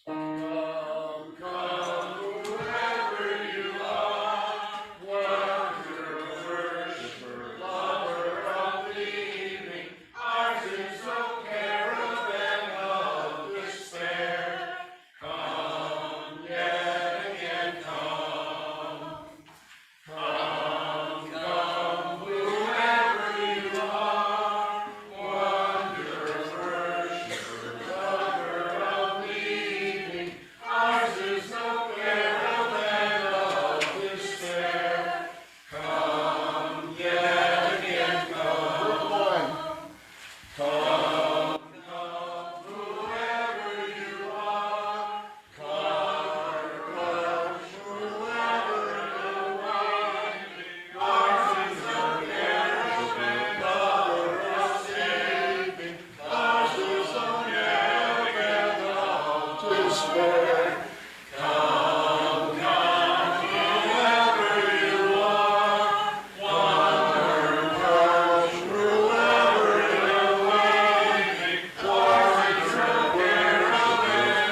Come, come, whoever you are, wonder, worshiper, lover of the evening, ours is no caravan of despair. Come, yet again, come. Come, come, whoever you are, wonder, worshiper, lover of the evening, ours is no caravan of despair. Come, yet again, come. Come, come, whoever you are, come, rush, whoever you are, ours is no caravan, lover of saving, ours is no caravan of despair. Come, come, whoever you are, wonder, rush, whoever you are, ours is no caravan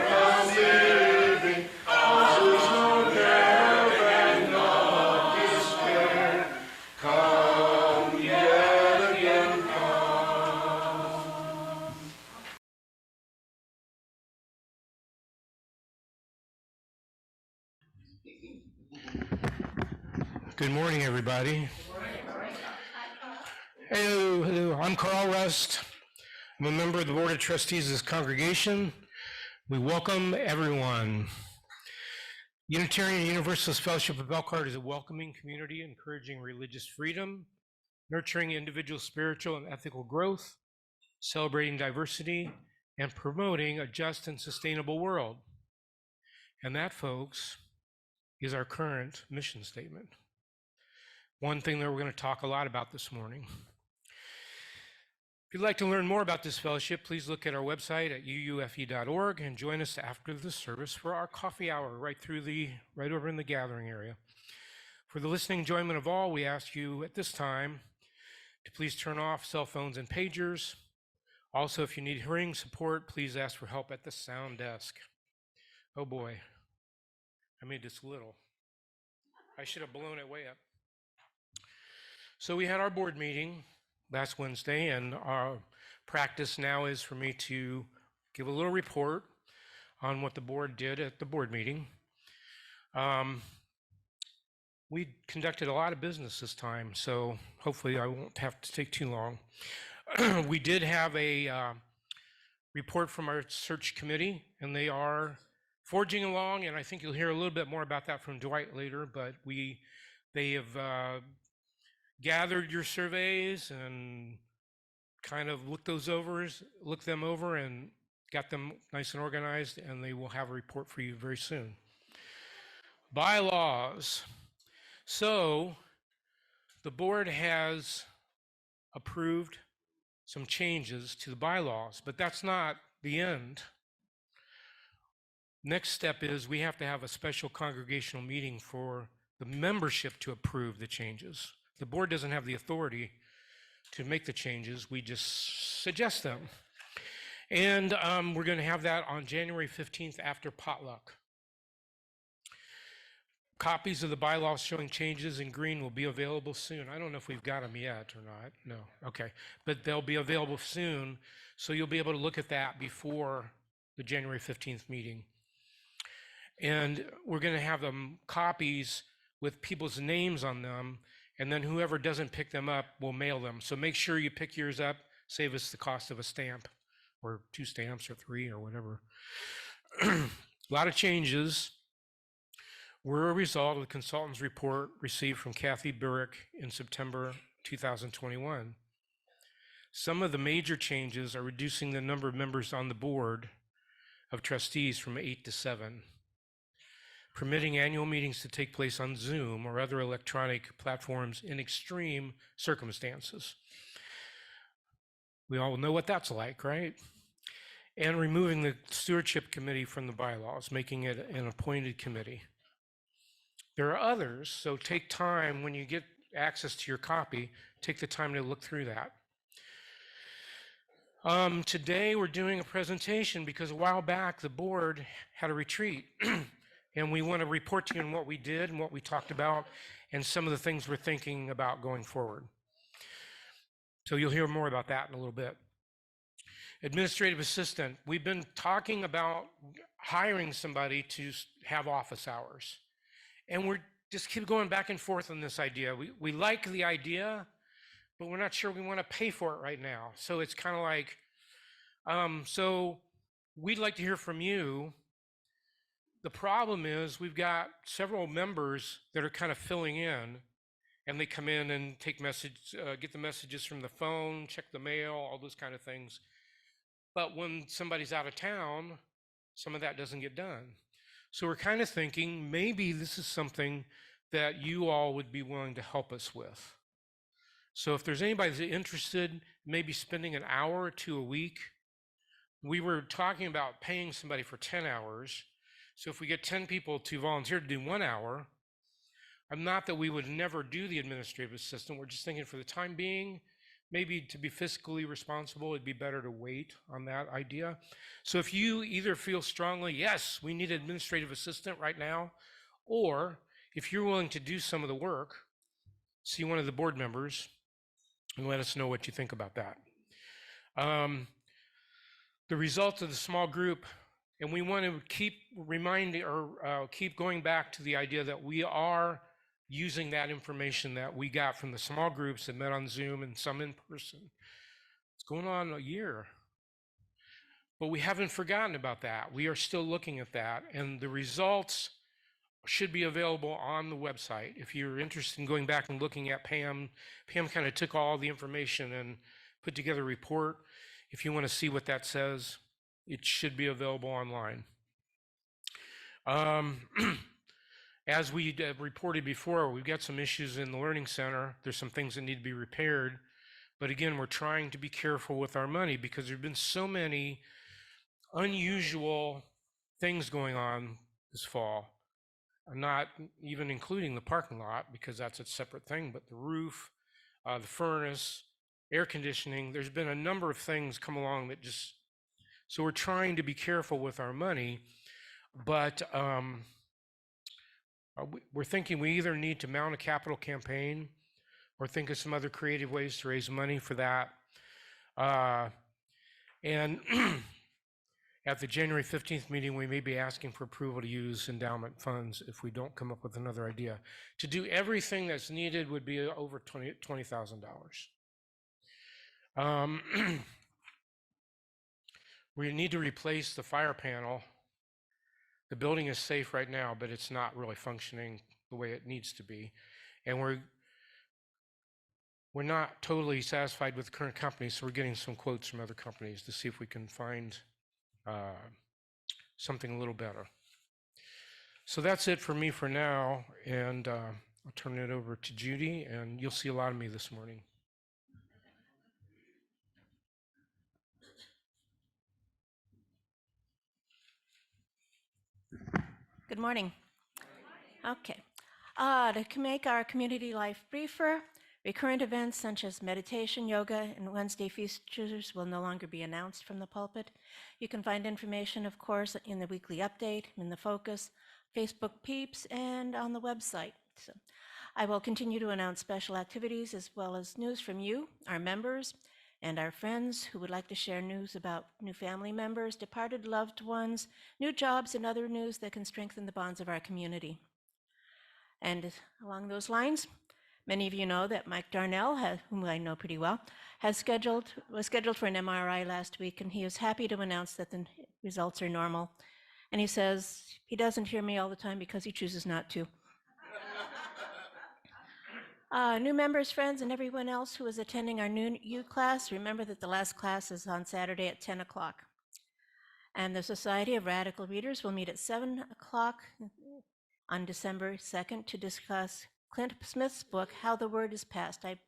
of saving, ours is no caravan of despair. Come, yet again, come. Good morning, everybody. Hello, hello. I'm Carl Rust. I'm a member of the Board of Trustees of this congregation. We welcome everyone. Unitarian Universalist Fellowship of Elkhart is a welcoming community, encouraging religious freedom, nurturing individual spiritual and ethical growth, celebrating diversity, and promoting a just and sustainable world. And that, folks, is our current mission statement. One thing that we're going to talk a lot about this morning. If you'd like to learn more about this fellowship, please look at our website at uufe.org and join us after the service for our coffee hour right over in the gathering area. For the listening enjoyment of all, we ask you at this time to please turn off cell phones and pagers. Also, if you need hearing support, please ask for help at the sound desk. Oh boy, I made this little. I should have blown it way up. So we had our board meeting last Wednesday, and our practice now is for me to give a little report on what the board did at the board meeting. We conducted a lot of business this time, so hopefully I won't have to take too long. We did have a report from our search committee, and they are forging along, and I think you'll hear a little bit more about that from Dwight later, but they have gathered your surveys and kind of looked them over and got them nice and organized, and they will have a report for you very soon. Bylaws. So the board has approved some changes to the bylaws, but that's not the end. Next step is we have to have a special congregational meeting for the membership to approve the changes. The board doesn't have the authority to make the changes. We just suggest them. And we're going to have that on January 15th after potluck. Copies of the bylaws showing changes in green will be available soon. I don't know if we've got them yet or not. No, okay. But they'll be available soon, so you'll be able to look at that before the January 15th meeting. And we're going to have them copies with people's names on them, and then whoever doesn't pick them up will mail them. So make sure you pick yours up, save us the cost of a stamp, or 2 stamps, or 3, or whatever. A lot of changes were a result of the consultant's report received from Kathy Burrick in September 2021. Some of the major changes are reducing the number of members on the board of trustees from 8 to 7. Permitting annual meetings to take place on Zoom or other electronic platforms in extreme circumstances. We all know what that's like, right? And removing the stewardship committee from the bylaws, making it an appointed committee. There are others, so take time when you get access to your copy, take the time to look through that. Today we're doing a presentation because a while back the board had a retreat and we want to report to you on what we did and what we talked about and some of the things we're thinking about going forward. So you'll hear more about that in a little bit. Administrative assistant, we've been talking about hiring somebody to have office hours. And we're just keep going back and forth on this idea. We like the idea, but we're not sure we want to pay for it right now. So it's kind of like, so we'd like to hear from you. The problem is we've got several members that are kind of filling in, and they come in and take get the messages from the phone, check the mail, all those kind of things. But when somebody's out of town, some of that doesn't get done. So we're kind of thinking maybe this is something that you all would be willing to help us with. So if there's anybody that's interested, maybe spending an hour or two a week, we were talking about paying somebody for 10 hours. So if we get 10 people to volunteer to do 1 hour, not that we would never do the administrative assistant, we're just thinking for the time being, maybe to be fiscally responsible, it'd be better to wait on that idea. So if you either feel strongly, yes, we need an administrative assistant right now, or if you're willing to do some of the work, see one of the board members and let us know what you think about that. The results of the small group, and we want to keep reminding or keep going back to the idea that we are using that information that we got from the small groups that met on Zoom and some in person. It's going on a year. But we haven't forgotten about that. We are still looking at that, and the results should be available on the website. If you're interested in going back and looking at Pam kind of took all the information and put together a report. If you want to see what that says, it should be available online. As we reported before, we've got some issues in the Learning Center. There's some things that need to be repaired. But again, we're trying to be careful with our money because there have been so many unusual things going on this fall. Not even including the parking lot because that's a separate thing, but the roof, the furnace, air conditioning, there's been a number of things come along that just, so we're trying to be careful with our money, but we're thinking we either need to mount a capital campaign or think of some other creative ways to raise money for that. And at the January 15th meeting, we may be asking for approval to use endowment funds if we don't come up with another idea. To do everything that's needed would be over $20,000. We need to replace the fire panel. The building is safe right now, but it's not really functioning the way it needs to be. And we're not totally satisfied with the current company, so we're getting some quotes from other companies to see if we can find something a little better. So that's it for me for now, and I'll turn it over to Judy, and you'll see a lot of me this morning. Good morning. Okay. To make our community life briefer, recurrent events such as meditation, yoga, and Wednesday features will no longer be announced from the pulpit. You can find information, of course, in the weekly update, in the focus, Facebook peeps, and on the website. So I will continue to announce special activities as well as news from you, our members, and our friends who would like to share news about new family members, departed loved ones, new jobs, and other news that can strengthen the bonds of our community. And along those lines, many of you know that Mike Darnel, whom I know pretty well, was scheduled for an MRI last week, and he was happy to announce that the results are normal. And he says he doesn't hear me all the time because he chooses not to. New members, friends, and everyone else who is attending our new U class, remember that the last class is on Saturday at 10 o'clock. And the Society of Radical Readers will meet at 7 o'clock on December 2nd to discuss Clint Smith's book, How the Word is Passed. I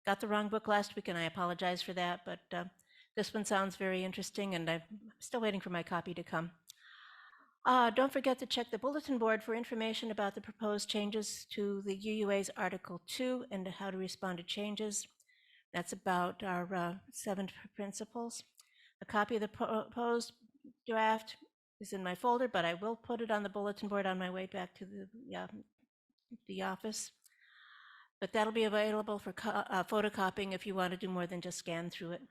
got the wrong book last week, and I apologize for that, but this one sounds very interesting, and I'm still waiting for my copy to come. Don't forget to check the bulletin board for information about the proposed changes to the UUA's Article 2 and how to respond to changes. That's about our 7 principles. A copy of the proposed draft is in my folder, but I will put it on the bulletin board on my way back to the office. But that'll be available for photocopying if you want to do more than just scan through it.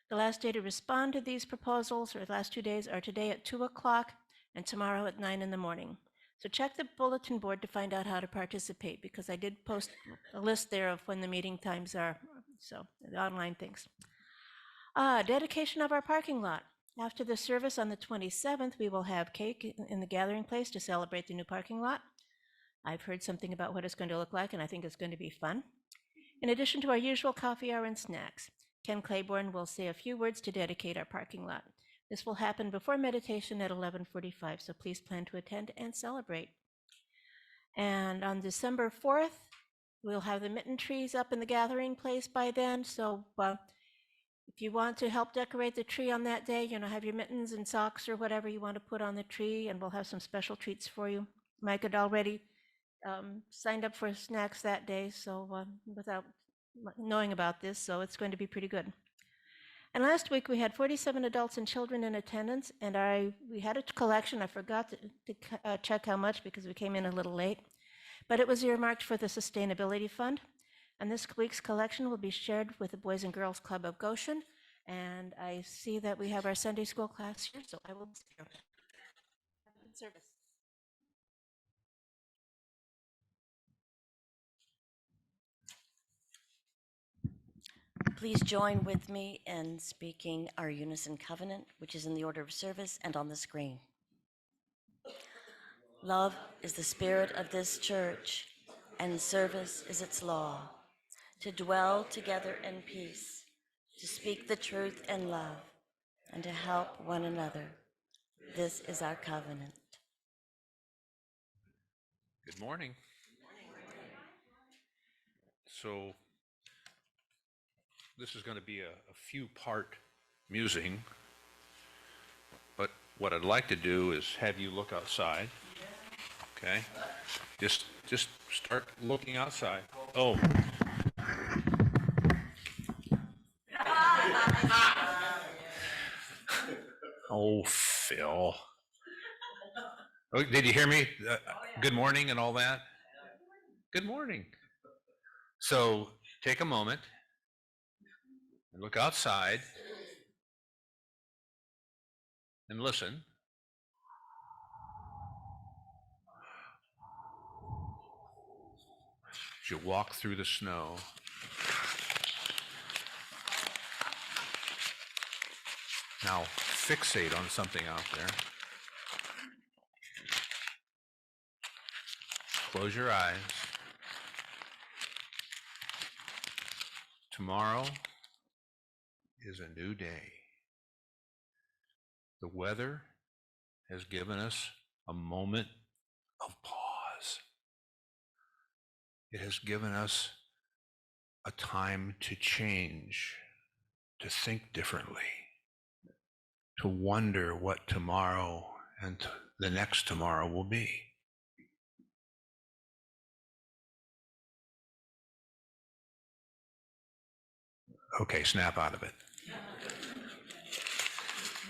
The last day to respond to these proposals, or the last 2 days, are today at 2 o'clock and tomorrow at 9 in the morning. So check the bulletin board to find out how to participate, because I did post a list there of when the meeting times are, so the online things. Dedication of our parking lot. After the service on the 27th, we will have cake in the gathering place to celebrate the new parking lot. I've heard something about what it's going to look like, and I think it's going to be fun. In addition to our usual coffee hour and snacks, Ken Clayborn will say a few words to dedicate our parking lot. This will happen before meditation at 11:45, so please plan to attend and celebrate. And on December 4th, we'll have the mitten trees up in the gathering place by then, so if you want to help decorate the tree on that day, have your mittens and socks or whatever you want to put on the tree, and we'll have some special treats for you. Mike had already signed up for snacks that day, so without knowing about this, so it's going to be pretty good. And last week we had 47 adults and children in attendance, and we had a collection. I forgot to check how much because we came in a little late, but it was earmarked for the Sustainability Fund. And this week's collection will be shared with the Boys and Girls Club of Goshen. And I see that we have our Sunday school class here, so I will share. Good service. Please join with me in speaking our unison covenant, which is in the order of service and on the screen. Love is the spirit of this church, and service is its law. To dwell together in peace, to speak the truth in love, and to help one another. This is our covenant. Good morning. So this is going to be a few-part musing, but what I'd like to do is have you look outside. Okay? Just start looking outside. Oh. Oh, Phil. Oh, did you hear me? Good morning and all that? Good morning. So take a moment and look outside and listen. As you walk through the snow, now fixate on something out there. Close your eyes. Tomorrow is a new day. The weather has given us a moment of pause. It has given us a time to change, to think differently, to wonder what tomorrow and the next tomorrow will be. Okay, snap out of it.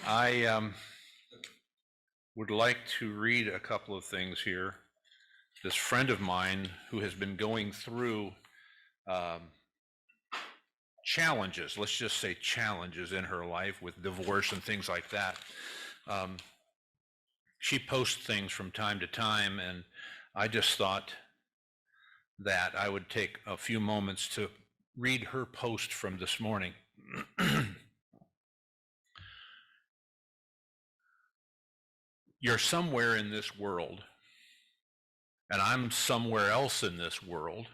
I would like to read a couple of things here. This friend of mine who has been going through challenges, let's just say challenges in her life with divorce and things like that. She posts things from time to time, and I just thought that I would take a few moments to read her post from this morning. You're somewhere in this world, and I'm somewhere else in this world,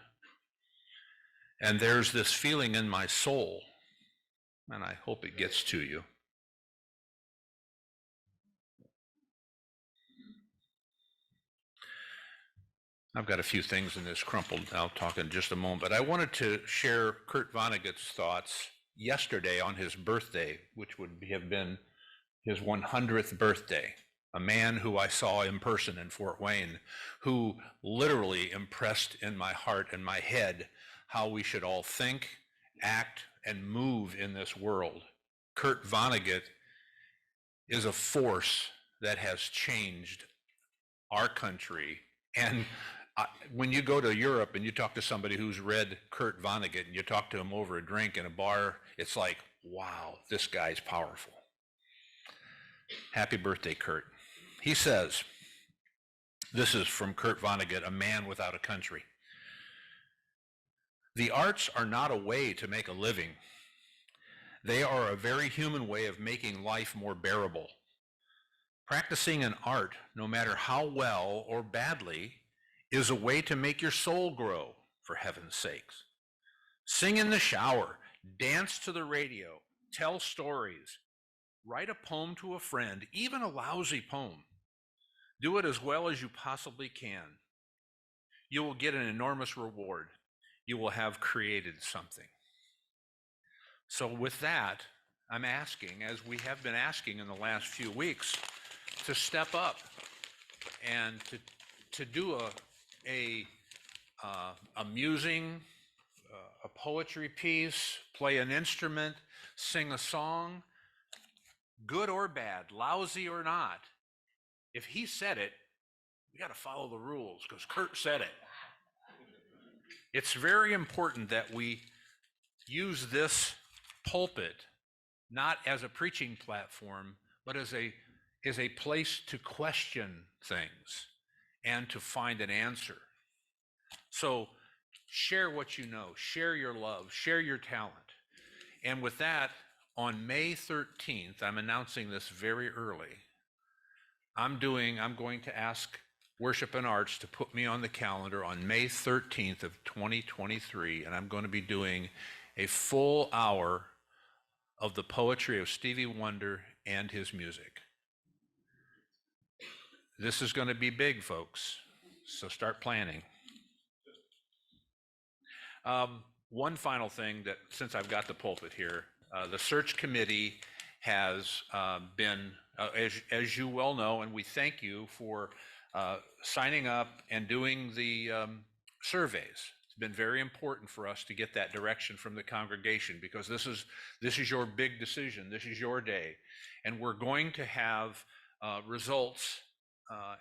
and there's this feeling in my soul, and I hope it gets to you. I've got a few things in this crumpled. I'll talk in just a moment, but I wanted to share Kurt Vonnegut's thoughts yesterday on his birthday, which would have been his 100th birthday. A man who I saw in person in Fort Wayne, who literally impressed in my heart and my head how we should all think, act, and move in this world. Kurt Vonnegut is a force that has changed our country. And when you go to Europe and you talk to somebody who's read Kurt Vonnegut and you talk to him over a drink in a bar, it's like, wow, this guy's powerful. Happy birthday, Kurt. He says, this is from Kurt Vonnegut, A Man Without a Country. The arts are not a way to make a living. They are a very human way of making life more bearable. Practicing an art, no matter how well or badly, is a way to make your soul grow, for heaven's sakes. Sing in the shower, dance to the radio, tell stories, write a poem to a friend, even a lousy poem. Do it as well as you possibly can. You will get an enormous reward. You will have created something. So with that, I'm asking, as we have been asking in the last few weeks, to step up and to do a musing, a poetry piece, play an instrument, sing a song, good or bad, lousy or not. If he said it, we got to follow the rules because Kurt said it. It's very important that we use this pulpit not as a preaching platform, but as a place to question things and to find an answer. So share what you know, share your love, share your talent. And with that, on May 13th, I'm announcing this very early. I'm going to ask Worship and Arts to put me on the calendar on May 13th of 2023, and I'm going to be doing a full hour of the poetry of Stevie Wonder and his music. This is going to be big, folks, so start planning. One final thing that, since I've got the pulpit here, the search committee has been, as you well know, and we thank you for signing up and doing the surveys. It's been very important for us to get that direction from the congregation because this is your big decision. This is your day. And we're going to have results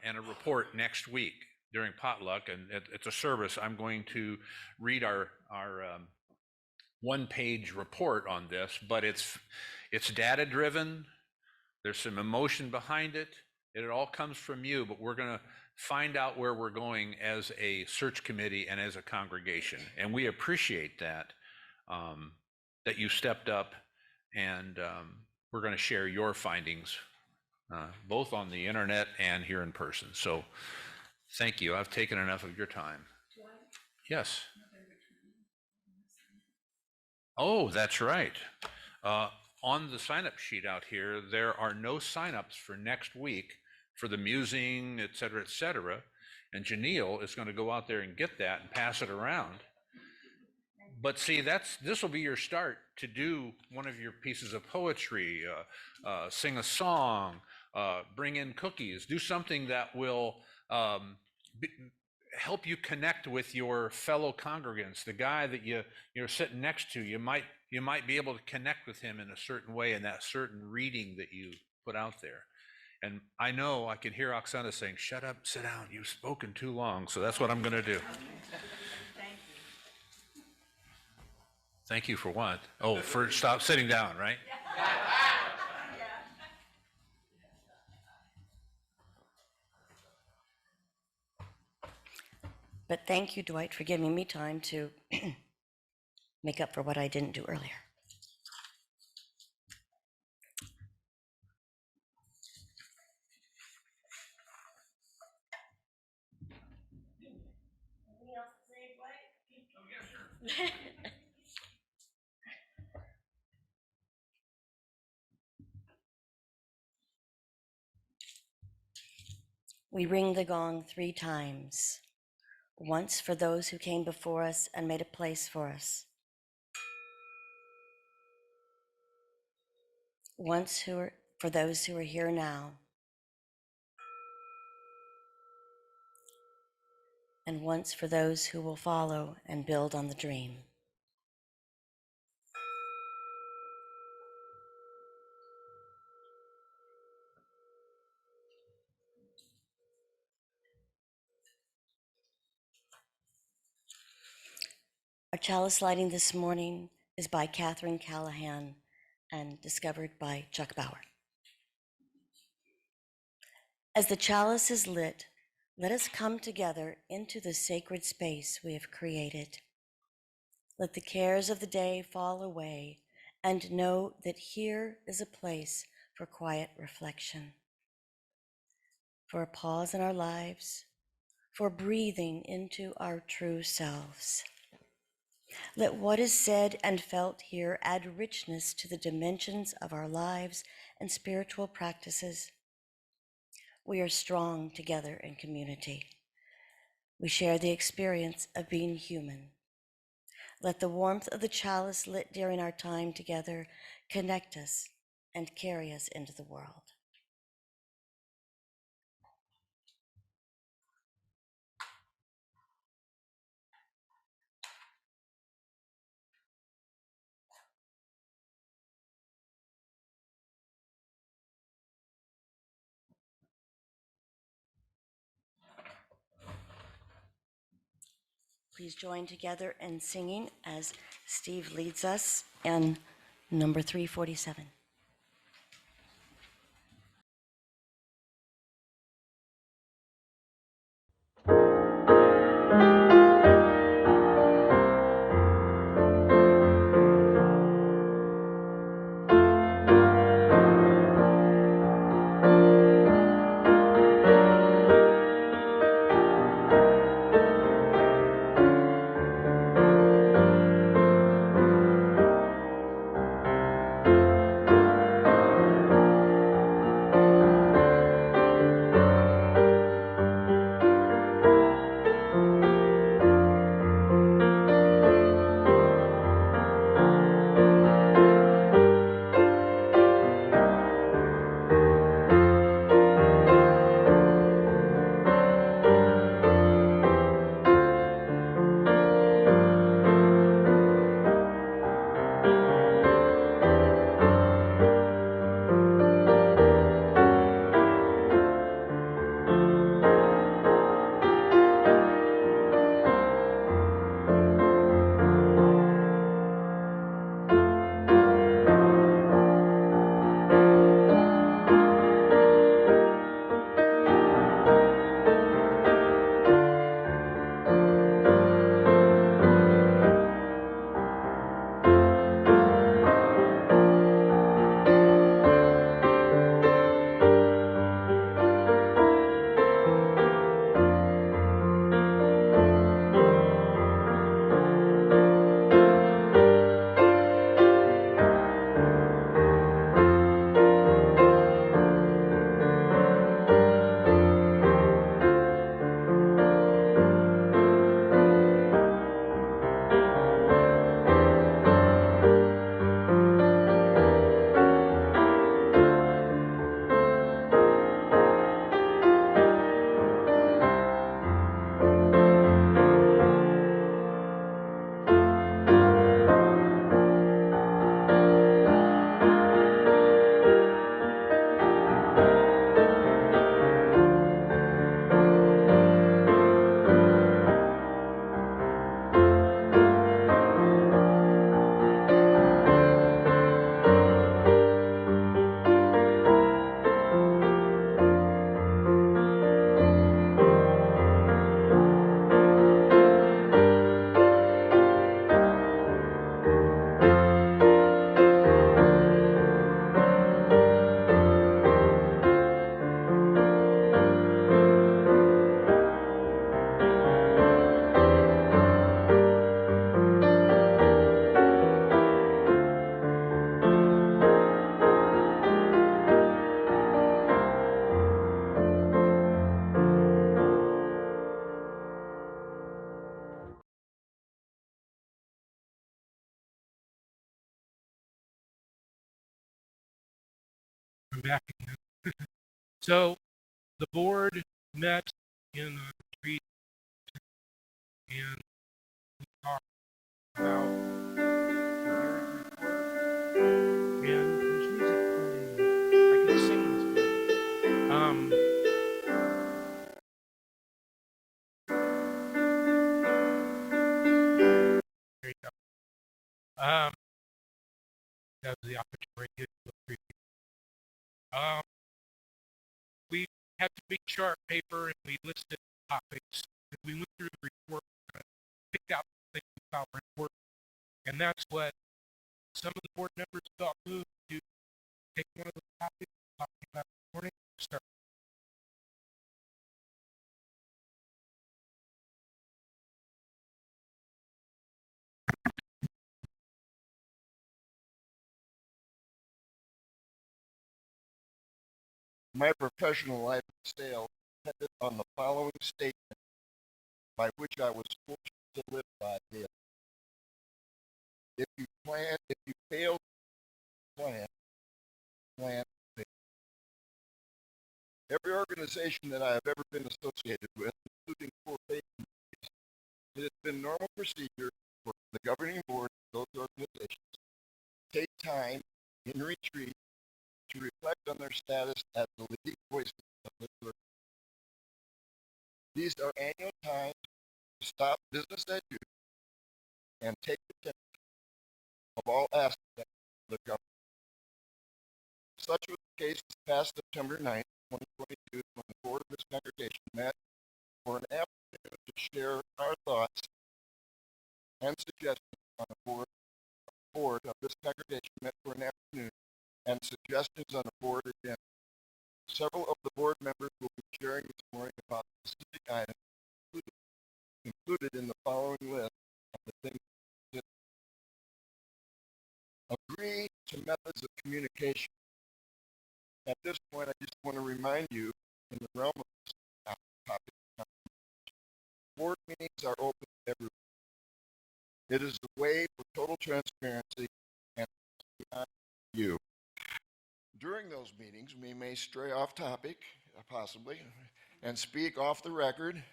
and a report next week during potluck. And it's a service. I'm going to read our one-page report on this, but it's data-driven. There's some emotion behind it. It all comes from you, but we're going to find out where we're going as a search committee and as a congregation. And we appreciate that, that you stepped up, and we're going to share your findings, both on the internet and here in person. So thank you. I've taken enough of your time. Yes. Oh, that's right. On the sign-up sheet out here, there are no sign-ups for next week for the musing, et cetera, and Janelle is going to go out there and get that and pass it around. But see, this will be your start to do one of your pieces of poetry, sing a song, bring in cookies, do something that will help you connect with your fellow congregants, the guy that you're sitting next to. You might be able to connect with him in a certain way in that certain reading that you put out there. And I know I can hear Oksana saying, "Shut up, sit down, you've spoken too long." So that's what I'm going to do. Thank you. Thank you for what? Oh, for stop sitting down, right? But thank you, Dwight, for giving me time to make up for what I didn't do earlier. Anything else to say, Dwight? Oh, yeah, sure. We ring the gong 3 times. Once for those who came before us and made a place for us. Once for those who are here now. And once for those who will follow and build on the dream. Our chalice lighting this morning is by Catherine Callahan and discovered by Chuck Bauer. As the chalice is lit, let us come together into the sacred space we have created. Let the cares of the day fall away and know that here is a place for quiet reflection, for a pause in our lives, for breathing into our true selves. Let what is said and felt here add richness to the dimensions of our lives and spiritual practices. We are strong together in community. We share the experience of being human. Let the warmth of the chalice lit during our time together connect us and carry us into the world. Please join together in singing as Steve leads us in number 347. I'm back. So the board met in a retreat and we talked about the year's report. And there's music playing. I can sing this. There Um, that was the opportunity to go through. We had to big chart paper and we listed topics. We went through the report, picked out things we thought were important, and that's what some of the board members felt moved to take one of those topics talking about this morning. Start. My professional life in sales depended on the following statement by which I was forced to live by daily. If you fail to plan, plan fail. Every organization that I have ever been associated with, including 4 faith communities, it has been normal procedure for the governing board of those organizations to take time in retreat to reflect on their status as the leading voices of this organization. These are annual times to stop business as usual and take the temperature of all aspects of the government. Such was the case this past September 9th, 2022, when the board of this congregation met for an afternoon to share our thoughts and suggestions on the board of this congregation met for an afternoon and suggestions on the board agenda. Several of the board members will be sharing this morning about specific items included in the following list of the things that agree to methods of communication. At this point, I just want to remind you, in the realm of this topic, board meetings are open to everyone. It is the way for total transparency and you. During those meetings, we may stray off topic, possibly, and speak off the record.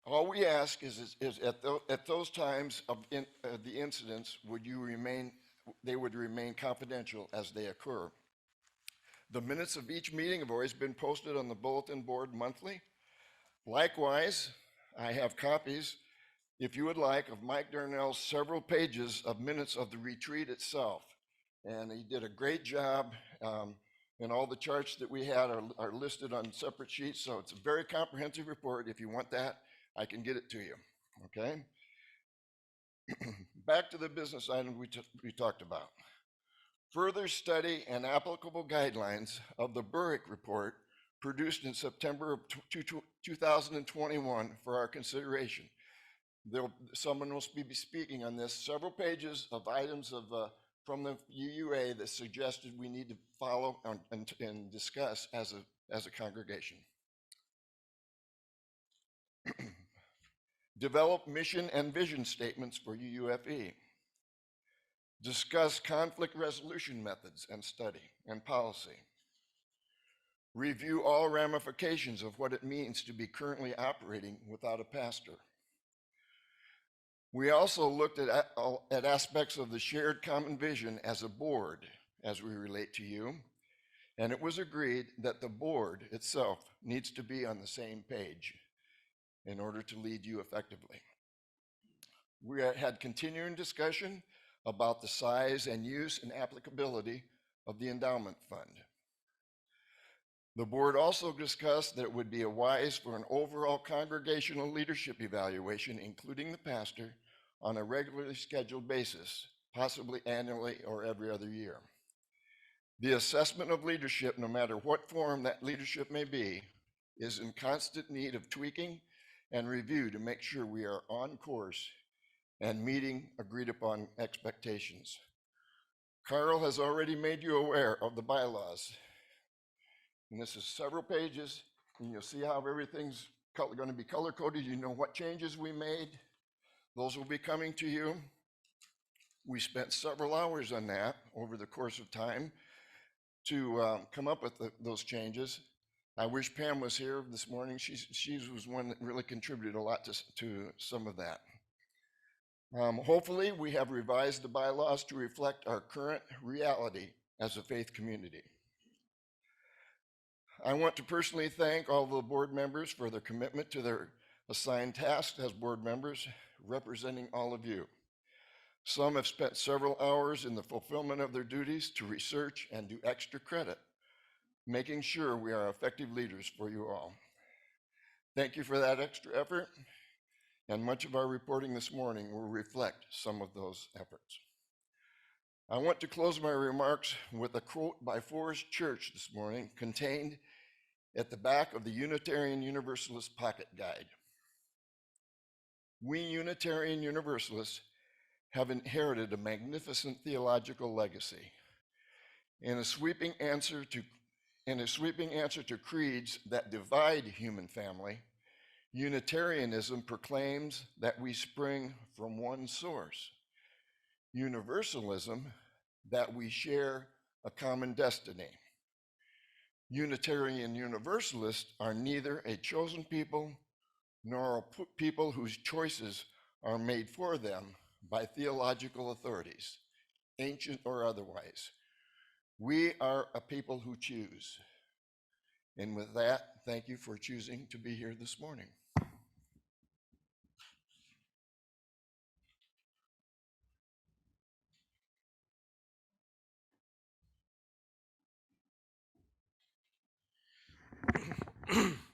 All we ask is at those times of the incidents, they would remain confidential as they occur. The minutes of each meeting have always been posted on the bulletin board monthly. Likewise, I have copies, if you would like, of Mike Darnel's several pages of minutes of the retreat itself. And he did a great job, and all the charts that we had are listed on separate sheets, so it's a very comprehensive report. If you want that, I can get it to you, okay? Back to the business item we talked about. Further study and applicable guidelines of the Burrick report produced in September of 2021 for our consideration. Someone will be speaking on this. Several pages of items from the UUA that suggested we need to follow and discuss as a congregation. Develop mission and vision statements for UUFE. Discuss conflict resolution methods and study and policy. Review all ramifications of what it means to be currently operating without a pastor. We also looked at aspects of the shared common vision as a board as we relate to you, and it was agreed that the board itself needs to be on the same page in order to lead you effectively. We had continuing discussion about the size and use and applicability of the endowment fund. The board also discussed that it would be wise for an overall congregational leadership evaluation, including the pastor, on a regularly scheduled basis, possibly annually or every other year. The assessment of leadership, no matter what form that leadership may be, is in constant need of tweaking and review to make sure we are on course and meeting agreed upon expectations. Carl has already made you aware of the bylaws. And this is several pages, and you'll see how everything's going to be color coded. You know what changes we made. Those will be coming to you. We spent several hours on that over the course of time to come up with those changes. I wish Pam was here this morning. She was one that really contributed a lot to some of that. Hopefully, we have revised the bylaws to reflect our current reality as a faith community. I want to personally thank all the board members for their commitment to their assigned tasks as board members, representing all of you. Some have spent several hours in the fulfillment of their duties to research and do extra credit, making sure we are effective leaders for you all. Thank you for that extra effort, and much of our reporting this morning will reflect some of those efforts. I want to close my remarks with a quote by Forest Church this morning, contained at the back of the Unitarian Universalist Pocket Guide. We Unitarian Universalists have inherited a magnificent theological legacy. In a sweeping answer to creeds that divide human family, Unitarianism proclaims that we spring from one source. Universalism, that we share a common destiny. Unitarian Universalists are neither a chosen people nor a people whose choices are made for them by theological authorities, ancient or otherwise. We are a people who choose. And with that, thank you for choosing to be here this morning.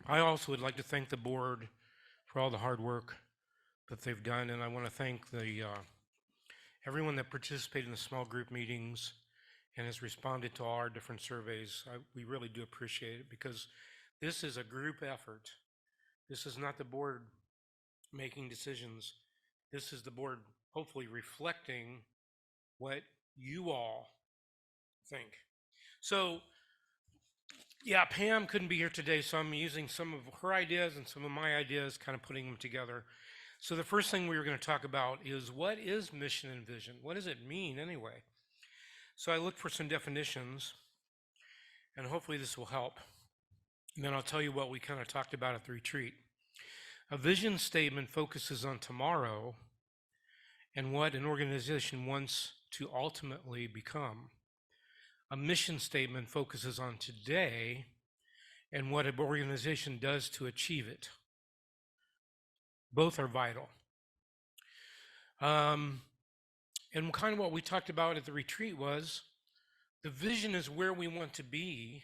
I also would like to thank the board for all the hard work that they've done, and I want to thank everyone that participated in the small group meetings and has responded to all our different surveys. We really do appreciate it, because this is a group effort. This is not the board making decisions. This is the board hopefully reflecting what you all think. So, yeah, Pam couldn't be here today, so I'm using some of her ideas and some of my ideas, kind of putting them together. So the first thing we were going to talk about is, what is mission and vision? What does it mean anyway? So I looked for some definitions, and hopefully this will help. And then I'll tell you what we kind of talked about at the retreat. A vision statement focuses on tomorrow and what an organization wants to ultimately become. A mission statement focuses on today and what an organization does to achieve it. Both are vital. And kind of what we talked about at the retreat was, the vision is where we want to be.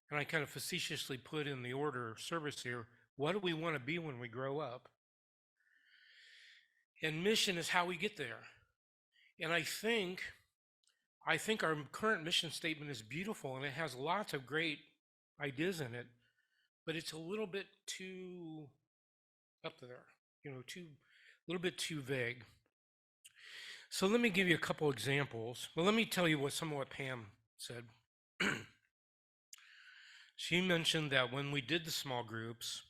And I kind of facetiously put in the order of service here, what do we want to be when we grow up? And mission is how we get there. And I think our current mission statement is beautiful, and it has lots of great ideas in it, but it's a little bit too up there, a little bit too vague. So let me give you a couple examples. Well, let me tell you some of what Pam said. She mentioned that when we did the small groups,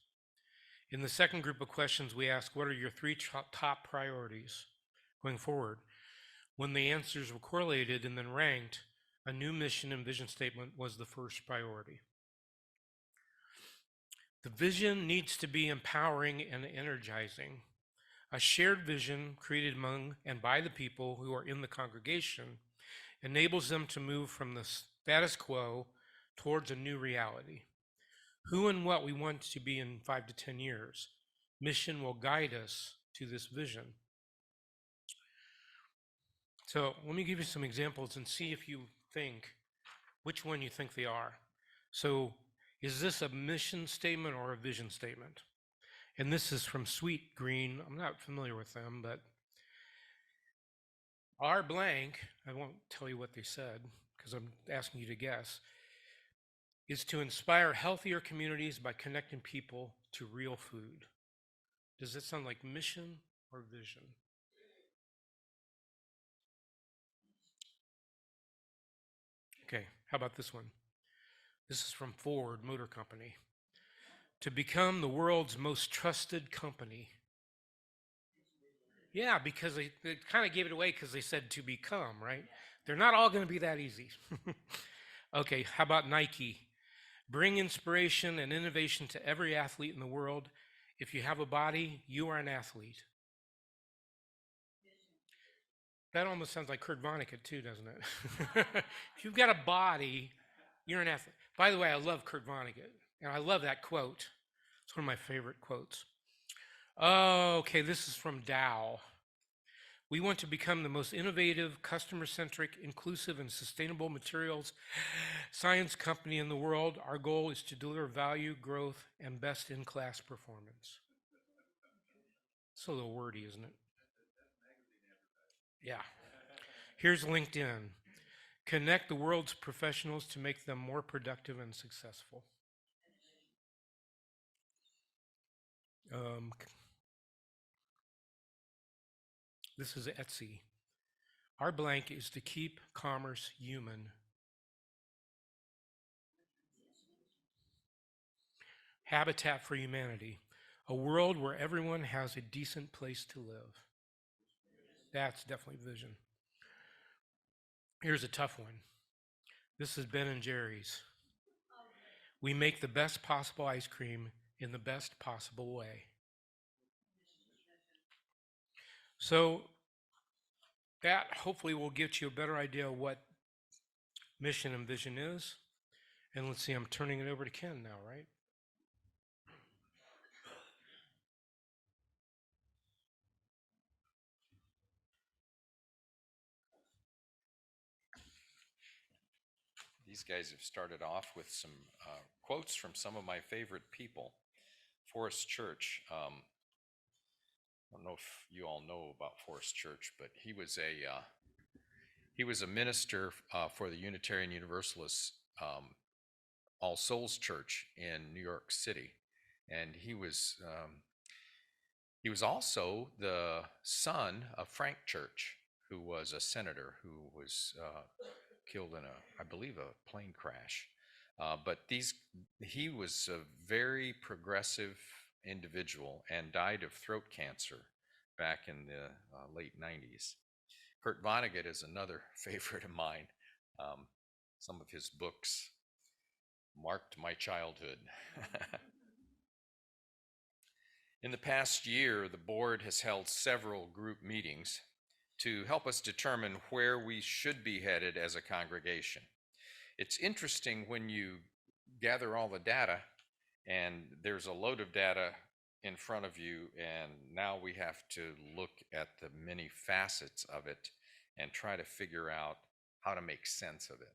in the second group of questions, we asked, what are your 3 top priorities going forward? When the answers were correlated and then ranked, a new mission and vision statement was the first priority. The vision needs to be empowering and energizing. A shared vision created among and by the people who are in the congregation enables them to move from the status quo towards a new reality. Who and what we want to be in 5 to 10 years. Mission will guide us to this vision. So let me give you some examples and see if you think which one you think they are. So is this a mission statement or a vision statement? And this is from Sweet Green. I'm not familiar with them, but our blank, I won't tell you what they said because I'm asking you to guess, is to inspire healthier communities by connecting people to real food. Does that sound like mission or vision? Okay, how about this one? This is from Ford Motor Company. To become the world's most trusted company. Yeah, because they kind of gave it away because they said to become, right? They're not all going to be that easy. Okay, how about Nike? Bring inspiration and innovation to every athlete in the world. If you have a body, you are an athlete. That almost sounds like Kurt Vonnegut too, doesn't it? If you've got a body, you're an athlete. By the way, I love Kurt Vonnegut, and I love that quote. It's one of my favorite quotes. Okay, this is from Dow. We want to become the most innovative, customer-centric, inclusive, and sustainable materials science company in the world. Our goal is to deliver value, growth, and best-in-class performance. So a little wordy, isn't it? Yeah. Here's LinkedIn. Connect the world's professionals to make them more productive and successful. This is Etsy. Our blank is to keep commerce human. Habitat for Humanity, a world where everyone has a decent place to live. That's definitely vision. Here's a tough one. This is Ben and Jerry's. We make the best possible ice cream in the best possible way. So that hopefully will get you a better idea of what mission and vision is. And let's see, I'm turning it over to Ken now, right? These guys have started off with some quotes from some of my favorite people. Forrest Church. I don't know if you all know about Forrest Church, but he was a minister for the Unitarian Universalist All Souls Church in New York City, and he was also the son of Frank Church, who was a senator who was killed in I believe, a plane crash. But he was a very progressive individual and died of throat cancer back in the late 90s. Kurt Vonnegut is another favorite of mine. Some of his books marked my childhood. In the past year, the board has held several group meetings to help us determine where we should be headed as a congregation. It's interesting when you gather all the data, and there's a load of data in front of you, and now we have to look at the many facets of it and try to figure out how to make sense of it.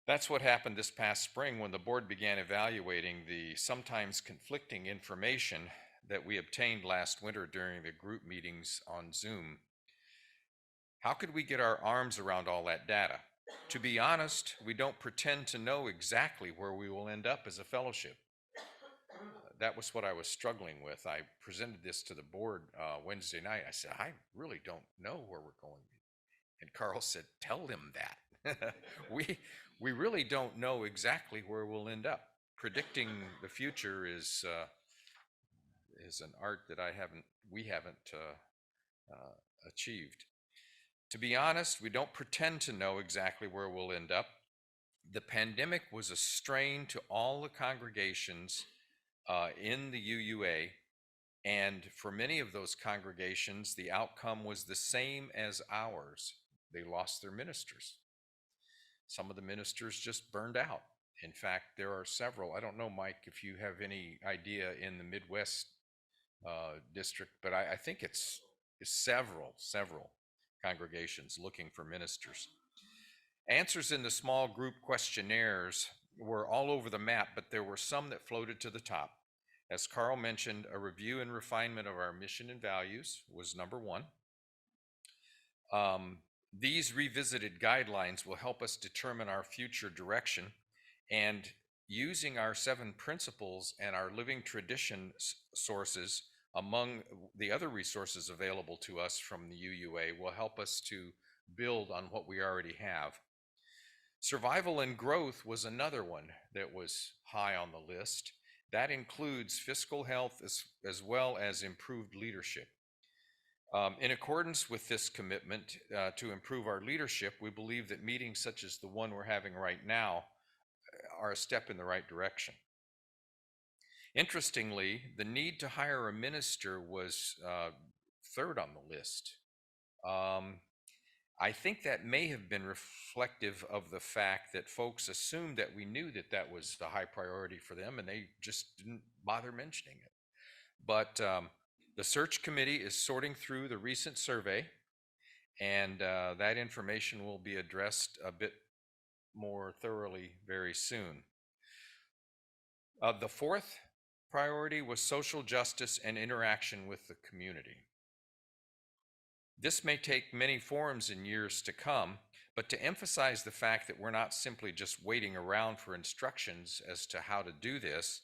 That's what happened this past spring when the board began evaluating the sometimes conflicting information that we obtained last winter during the group meetings on Zoom. How could we get our arms around all that data? To be honest, we don't pretend to know exactly where we will end up as a fellowship. That was what I was struggling with. I presented this to the board Wednesday night. I said, I really don't know where we're going. And Carl said, tell them that. We really don't know exactly where we'll end up. Predicting the future is an art that we haven't achieved. To be honest, we don't pretend to know exactly where we'll end up. The pandemic was a strain to all the congregations in the UUA, and for many of those congregations, the outcome was the same as ours. They lost their ministers. Some of the ministers just burned out. In fact, there are several. I don't know, Mike, if you have any idea in the Midwest district, but I think it's several congregations looking for ministers. Answers in the small group questionnaires were all over the map, but there were some that floated to the top. As Carl mentioned, a review and refinement of our mission and values was number one. These revisited guidelines will help us determine our future direction, and using our 7 principles and our living tradition sources among the other resources available to us from the UUA will help us to build on what we already have. Survival and growth was another one that was high on the list. That includes fiscal health as well as improved leadership. In accordance with this commitment to improve our leadership, we believe that meetings such as the one we're having right now are a step in the right direction. Interestingly, the need to hire a minister was third on the list. I think that may have been reflective of the fact that folks assumed that we knew that that was the high priority for them, and they just didn't bother mentioning it. But The search committee is sorting through the recent survey, and that information will be addressed a bit more thoroughly very soon. The fourth priority was social justice and interaction with the community. This may take many forms in years to come, but to emphasize the fact that we're not simply just waiting around for instructions as to how to do this,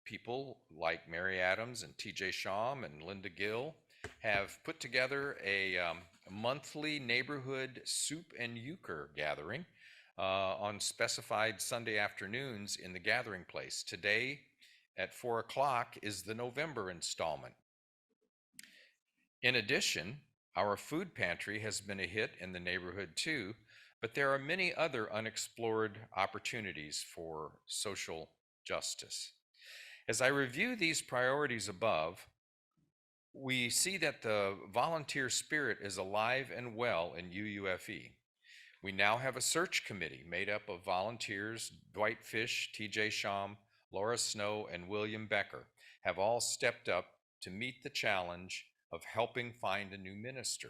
people like Mary Adams and TJ Shawm and Linda Gill have put together a monthly neighborhood soup and euchre gathering on specified Sunday afternoons in the gathering place. Today at 4 o'clock is the November installment. In addition, our food pantry has been a hit in the neighborhood too, but there are many other unexplored opportunities for social justice. As I review these priorities above, we see that the volunteer spirit is alive and well in UUFE. We now have a search committee made up of volunteers. Dwight Fish, TJ Shawm, Laura Snow, and William Becker have all stepped up to meet the challenge of helping find a new minister.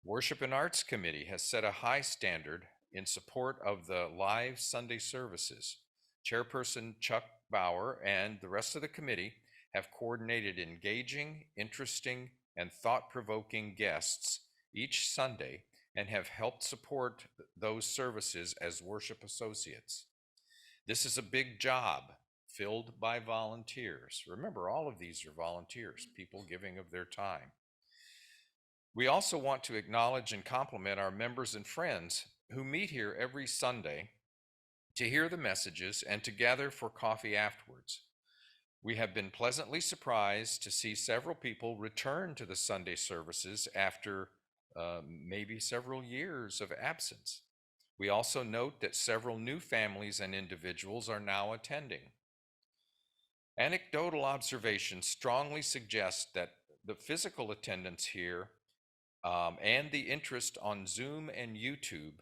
Worship and Arts Committee has set a high standard in support of the live Sunday services. Chairperson Chuck Bauer and the rest of the committee have coordinated engaging, interesting, and thought-provoking guests each Sunday and have helped support those services as worship associates. This is a big job filled by volunteers. Remember, all of these are volunteers, people giving of their time. We also want to acknowledge and compliment our members and friends who meet here every Sunday to hear the messages and to gather for coffee afterwards. We have been pleasantly surprised to see several people return to the Sunday services after maybe several years of absence. We also note that several new families and individuals are now attending. Anecdotal observations strongly suggest that the physical attendance here and the interest on Zoom and YouTube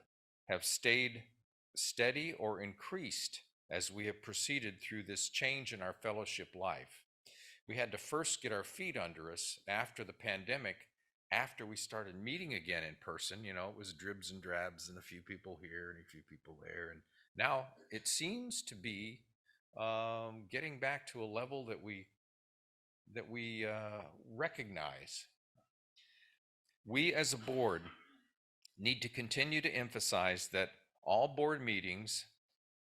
have stayed steady or increased as we have proceeded through this change in our fellowship life. We had to first get our feet under us after the pandemic, after we started meeting again in person. You know, it was dribs and drabs and a few people here and a few people there. And now it seems to be getting back to a level that we recognize. We as a board need to continue to emphasize that all board meetings,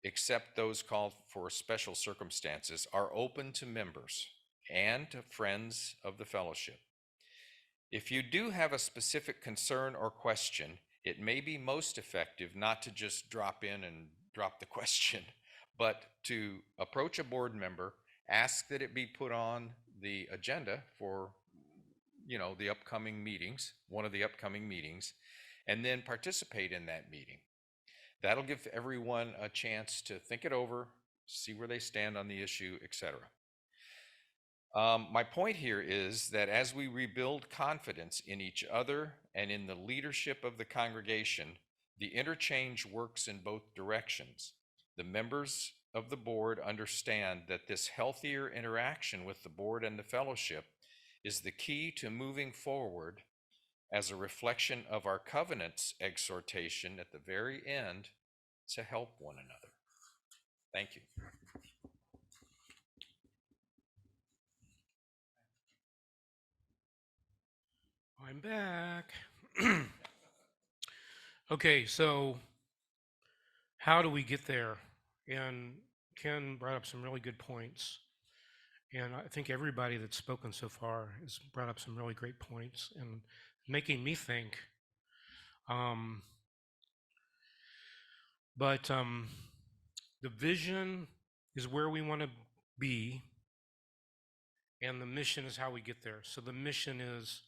except those called for special circumstances, are open to members and to friends of the fellowship. If you do have a specific concern or question, it may be most effective not to just drop in and drop the question, but to approach a board member, ask that it be put on the agenda for, you know, the upcoming meetings, one of the upcoming meetings, and then participate in that meeting. That'll give everyone a chance to think it over, see where they stand on the issue, etc. My point here is that as we rebuild confidence in each other and in the leadership of the congregation, the interchange works in both directions. The members of the board understand that this healthier interaction with the board and the fellowship is the key to moving forward as a reflection of our covenant's exhortation at the very end to help one another. Thank you. I'm back. Okay, so how do we get there? And Ken brought up some really good points. And I think everybody that's spoken so far has brought up some really great points and making me think. But the vision is where we want to be, and the mission is how we get there. So the mission is,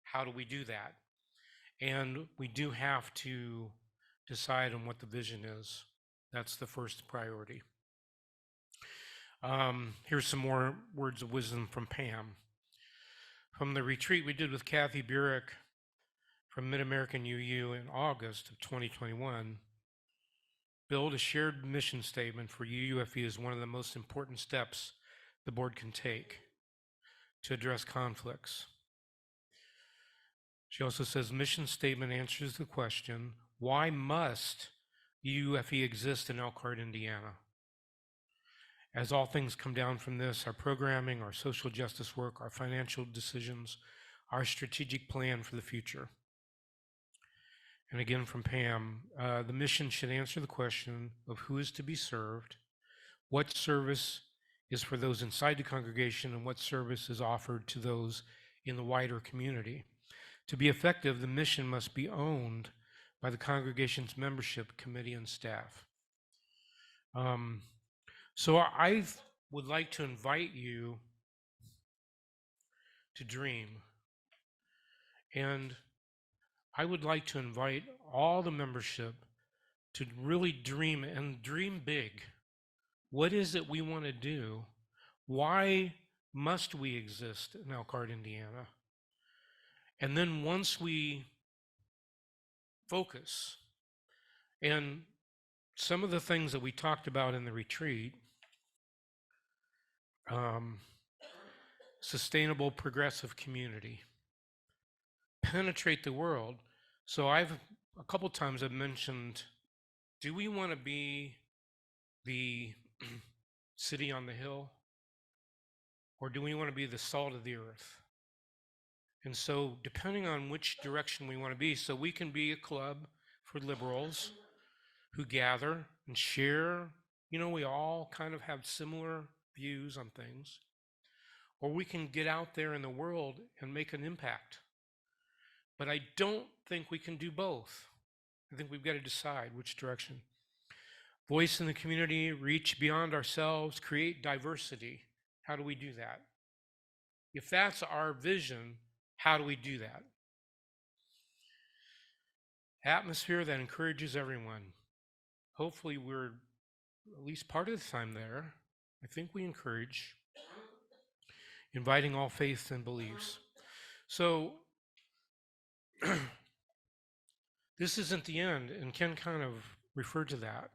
how do we do that? And we do have to decide on what the vision is. That's the first priority. Here's some more words of wisdom from Pam. From the retreat we did with Kathy Burek from Mid-American UU in August of 2021, build a shared mission statement for UUFE is one of the most important steps the board can take. to address conflicts. She also says mission statement answers the question, why must UUFE exist in Elkhart, Indiana? As all things come down from this, our programming, our social justice work, our financial decisions, our strategic plan for the future. And again from Pam, the mission should answer the question of who is to be served, what service is for those inside the congregation, and what service is offered to those in the wider community. To be effective, the mission must be owned by the congregation's membership, committee, and staff. So I would like to invite you to dream. And I would like to invite all the membership to really dream and dream big. What is it we want to do? Why must we exist in Elkhart, Indiana? And then once we focus, and some of the things that we talked about in the retreat, sustainable progressive community, penetrate the world. So a couple times I've mentioned, do we want to be the city on the hill, or do we want to be the salt of the earth? And so depending on which direction we want to be, so we can be a club for liberals who gather and share, we all kind of have similar views on things, or we can get out there in the world and make an impact. But I don't think we can do both. I think we've got to decide which direction. Voice in the community, reach beyond ourselves, create diversity. How do we do that? If that's our vision, how do we do that? Atmosphere that encourages everyone. Hopefully we're at least part of the time there. I think we encourage, inviting all faiths and beliefs. So this isn't the end, and Ken kind of referred to that.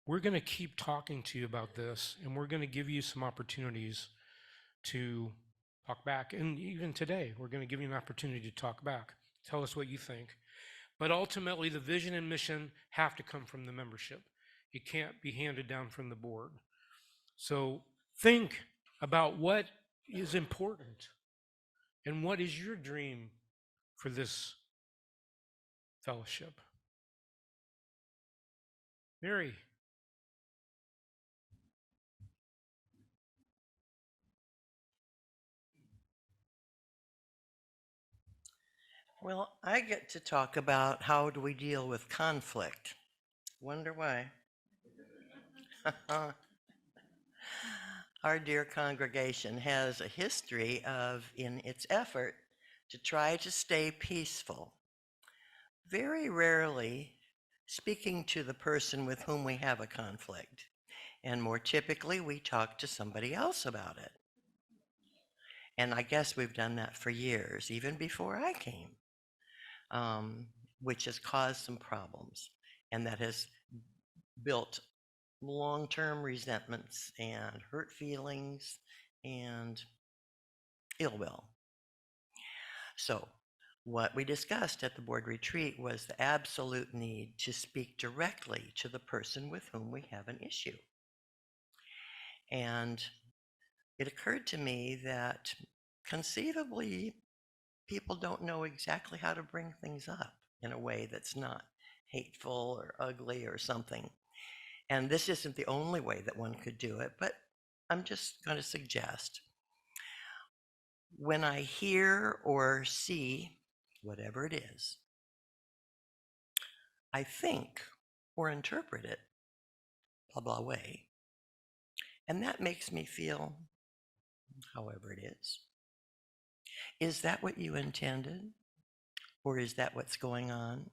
We're going to keep talking to you about this, and we're going to give you some opportunities to talk back. And even today, we're going to give you an opportunity to talk back. Tell us what you think. But ultimately, the vision and mission have to come from the membership. It can't be handed down from the board. So think about what is important and what is your dream for this fellowship. Mary. Well, I get to talk about how do we deal with conflict. Wonder why? Our dear congregation has a history of, in its effort to try to stay peaceful, very rarely speaking to the person with whom we have a conflict. And more typically, we talk to somebody else about it. And I guess we've done that for years, even before I came. Which has caused some problems, and that has built long-term resentments and hurt feelings and ill will. So what we discussed at the board retreat was the absolute need to speak directly to the person with whom we have an issue. And it occurred to me that conceivably people don't know exactly how to bring things up in a way that's not hateful or ugly or something. And this isn't the only way that one could do it, but I'm just going to suggest, when I hear or see whatever it is, I think or interpret it blah blah way, and that makes me feel however it is. Is that what you intended? Or is that what's going on?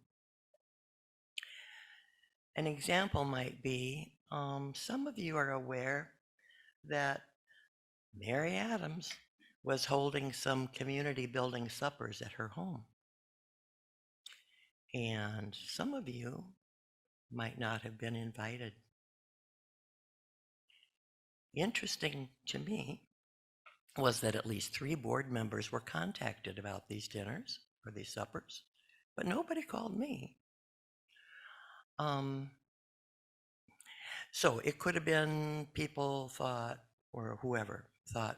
An example might be, some of you are aware that Mary Adams was holding some community building suppers at her home. And some of you might not have been invited. Interesting to me, was that at least 3 board members were contacted about these dinners or these suppers, but nobody called me. So it could have been people thought, or whoever thought,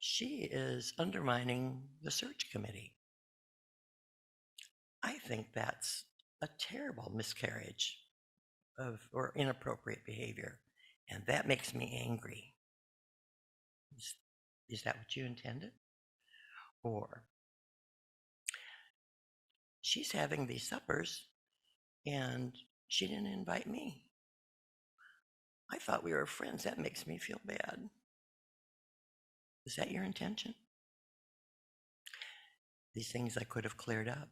she is undermining the search committee. I think that's a terrible miscarriage of or inappropriate behavior, and that makes me angry. Is that what you intended? Or she's having these suppers and she didn't invite me. I thought we were friends. That makes me feel bad. Is that your intention? These things I could have cleared up.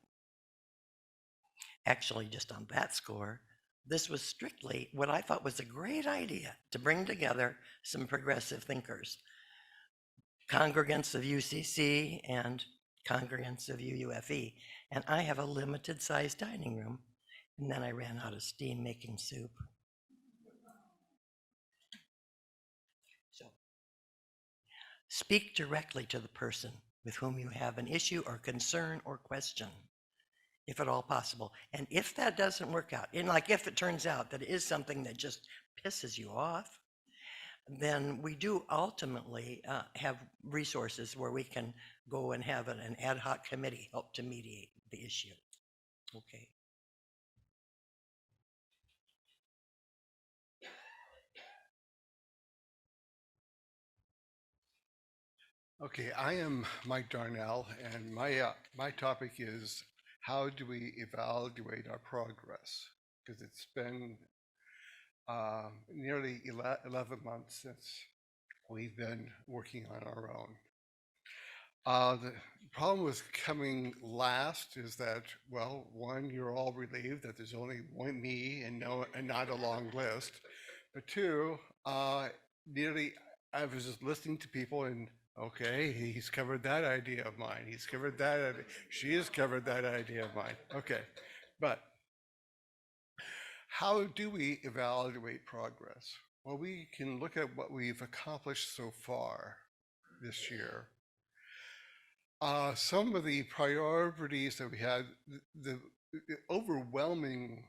Actually, just on that score, this was strictly what I thought was a great idea to bring together some progressive thinkers, congregants of UCC and congregants of UUFE. And I have a limited sized dining room. And then I ran out of steam making soup. So speak directly to the person with whom you have an issue or concern or question, if at all possible. And if that doesn't work out, and like if it turns out that it is something that just pisses you off, then we do ultimately have resources where we can go and have an ad hoc committee help to mediate the issue. Okay. Okay, I am Mike Darnel, and my topic is how do we evaluate our progress? Because it's been nearly 11 months since we've been working on our own. The problem with coming last is that, well, one, you're all relieved that there's only one me and not a long list. But two, nearly I was just listening to people and okay, he's covered that idea of mine. He's covered that idea. She has covered that idea of mine. Okay, but how do we evaluate progress? Well, we can look at what we've accomplished so far this year. Some of the priorities that we had, the overwhelming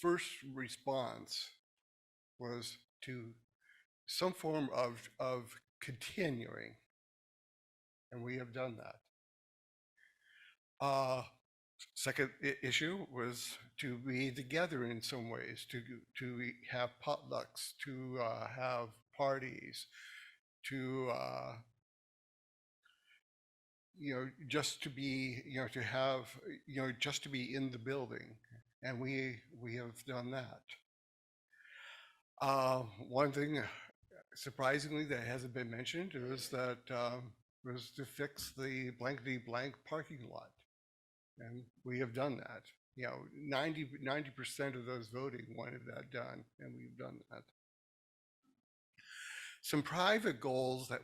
first response was to some form of continuing, and we have done that. Second issue was to be together in some ways, to have potlucks, to have parties, to just to be, to have, just to be in the building, and we have done that. One thing, surprisingly, that hasn't been mentioned is that was to fix the blankety blank parking lot, and we have done that. 90% of those voting wanted that done, and we've done that. Some private goals that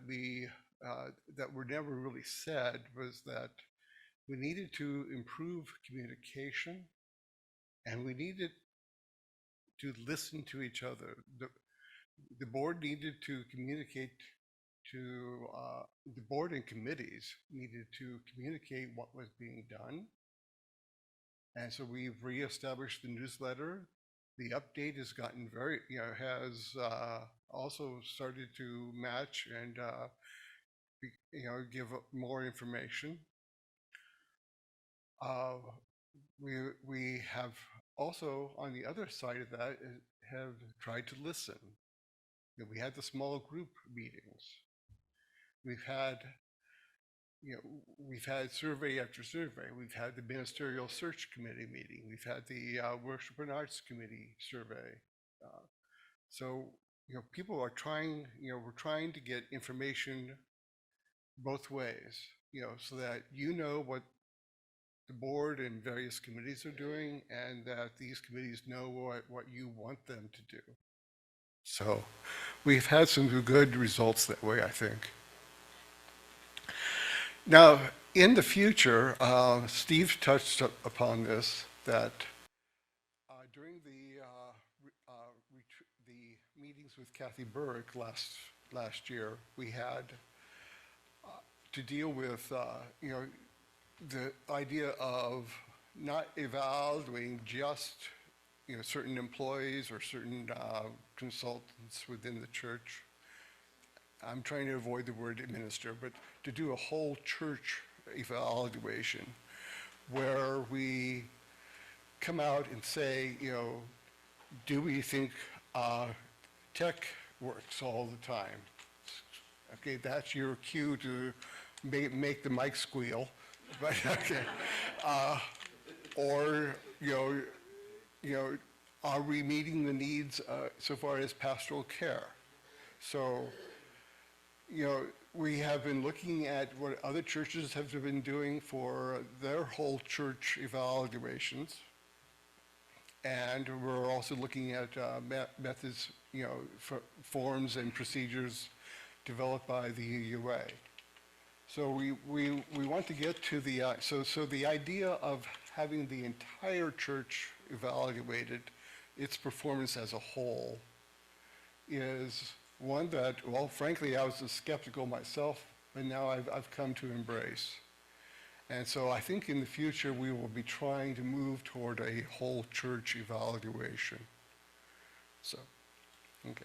that were never really said was that we needed to improve communication, and we needed to listen to each other. The board needed to communicate to the board and committees needed to communicate what was being done. And so we've reestablished the newsletter. The update has gotten has also started to match and give more information. We have also, on the other side of that, have tried to listen. We had the small group meetings. We've had survey after survey. We've had the ministerial search committee meeting. We've had the worship and arts committee survey. So people are trying. We're trying to get information both ways. So that what the board and various committees are doing, and that these committees know what you want them to do. So we've had some good results that way, I think. Now, in the future, Steve touched upon this, that during the meetings with Kathy Burke last last year, we had to deal with, the idea of not evaluating just, certain employees or certain consultants within the church. I'm trying to avoid the word administer, but to do a whole church evaluation where we come out and say, do we think tech works all the time? Okay, that's your cue to make the mic squeal, but okay. Or, are we meeting the needs so far as pastoral care? So, we have been looking at what other churches have been doing for their whole church evaluations. And we're also looking at methods, forms and procedures developed by the UUA. So we want to get to the, so the idea of having the entire church evaluated, its performance as a whole, is one that, well, frankly, I was skeptical myself, but now I've come to embrace. And so I think in the future we will be trying to move toward a whole church evaluation. So, okay.